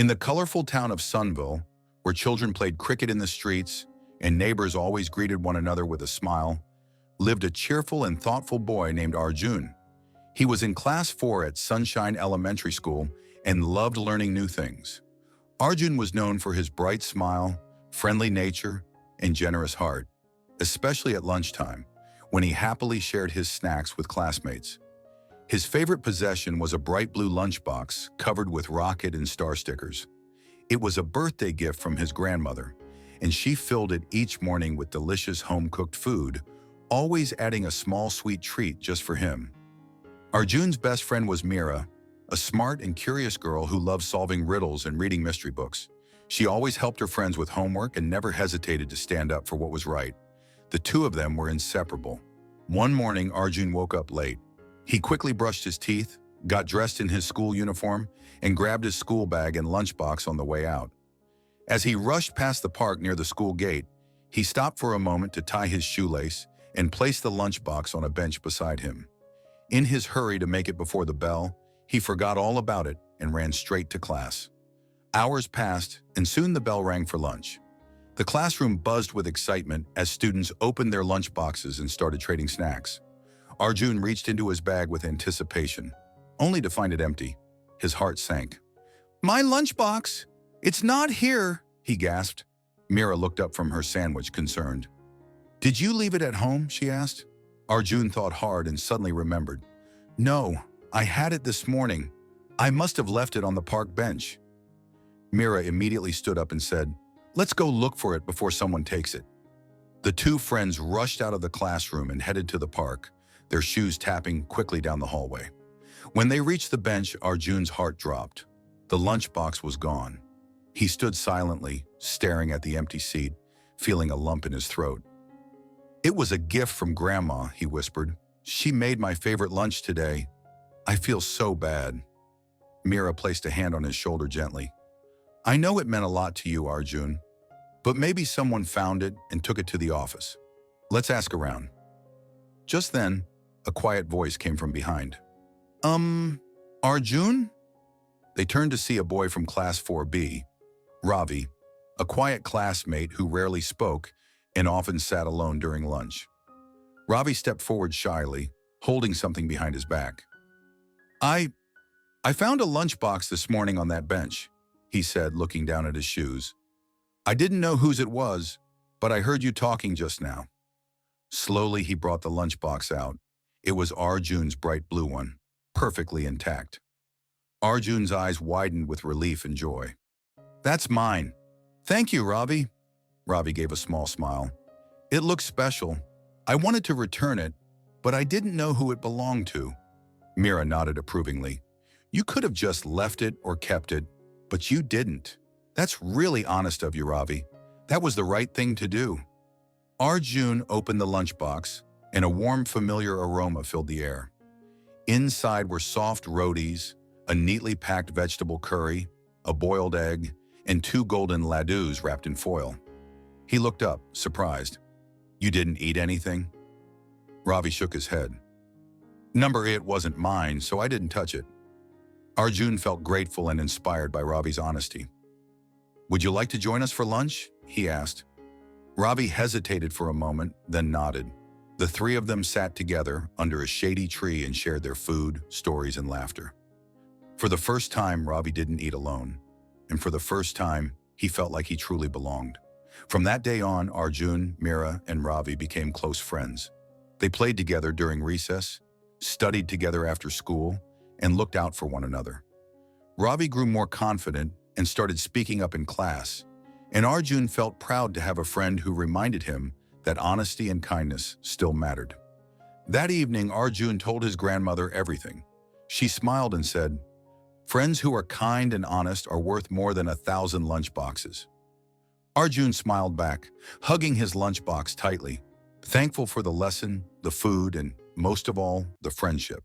In the colorful town of Sunville, where children played cricket in the streets and neighbors always greeted one another with a smile, lived a cheerful and thoughtful boy named Arjun. He was in class 4 at Sunshine Elementary School and loved learning new things. Arjun was known for his bright smile, friendly nature, and generous heart, especially at lunchtime, when he happily shared his snacks with classmates. His favorite possession was a bright blue lunchbox covered with rocket and star stickers. It was a birthday gift from his grandmother, and she filled it each morning with delicious home-cooked food, always adding a small sweet treat just for him. Arjun's best friend was Meera, a smart and curious girl who loved solving riddles and reading mystery books. She always helped her friends with homework and never hesitated to stand up for what was right. The two of them were inseparable. One morning, Arjun woke up late. He quickly brushed his teeth, got dressed in his school uniform, and grabbed his school bag and lunchbox on the way out. As he rushed past the park near the school gate, he stopped for a moment to tie his shoelace and place the lunchbox on a bench beside him. In his hurry to make it before the bell, he forgot all about it and ran straight to class. Hours passed, and soon the bell rang for lunch. The classroom buzzed with excitement as students opened their lunchboxes and started trading snacks. Arjun reached into his bag with anticipation, only to find it empty. His heart sank. "My lunchbox! It's not here!" he gasped. Meera looked up from her sandwich, concerned. "Did you leave it at home?" she asked. Arjun thought hard and suddenly remembered. "No, I had it this morning. I must have left it on the park bench." Meera immediately stood up and said, "Let's go look for it before someone takes it." The two friends rushed out of the classroom and headed to the park, their shoes tapping quickly down the hallway. When they reached the bench, Arjun's heart dropped. The lunchbox was gone. He stood silently, staring at the empty seat, feeling a lump in his throat. "It was a gift from Grandma," he whispered. "She made my favorite lunch today. I feel so bad." Meera placed a hand on his shoulder gently. "I know it meant a lot to you, Arjun, but maybe someone found it and took it to the office. Let's ask around." Just then, a quiet voice came from behind. Arjun?" They turned to see a boy from class 4B, Ravi, a quiet classmate who rarely spoke and often sat alone during lunch. Ravi stepped forward shyly, holding something behind his back. I found a lunchbox this morning on that bench," he said, looking down at his shoes. "I didn't know whose it was, but I heard you talking just now." Slowly, he brought the lunchbox out. It was Arjun's bright blue one, perfectly intact. Arjun's eyes widened with relief and joy. "That's mine. Thank you, Ravi." Ravi gave a small smile. "It looks special. I wanted to return it, but I didn't know who it belonged to." Meera nodded approvingly. "You could have just left it or kept it, but you didn't. That's really honest of you, Ravi. That was the right thing to do." Arjun opened the lunchbox, and a warm, familiar aroma filled the air. Inside were soft rotis, a neatly packed vegetable curry, a boiled egg, and 2 golden laddus wrapped in foil. He looked up, surprised. "You didn't eat anything?" Ravi shook his head. It wasn't mine, so I didn't touch it." Arjun felt grateful and inspired by Ravi's honesty. "Would you like to join us for lunch?" he asked. Ravi hesitated for a moment, then nodded. The three of them sat together under a shady tree and shared their food, stories, and laughter. For the first time, Ravi didn't eat alone. And for the first time, he felt like he truly belonged. From that day on, Arjun, Meera, and Ravi became close friends. They played together during recess, studied together after school, and looked out for one another. Ravi grew more confident and started speaking up in class, and Arjun felt proud to have a friend who reminded him that honesty and kindness still mattered. That evening, Arjun told his grandmother everything. She smiled and said, "Friends who are kind and honest are worth more than 1,000 lunchboxes." Arjun smiled back, hugging his lunchbox tightly, thankful for the lesson, the food, and most of all, the friendship.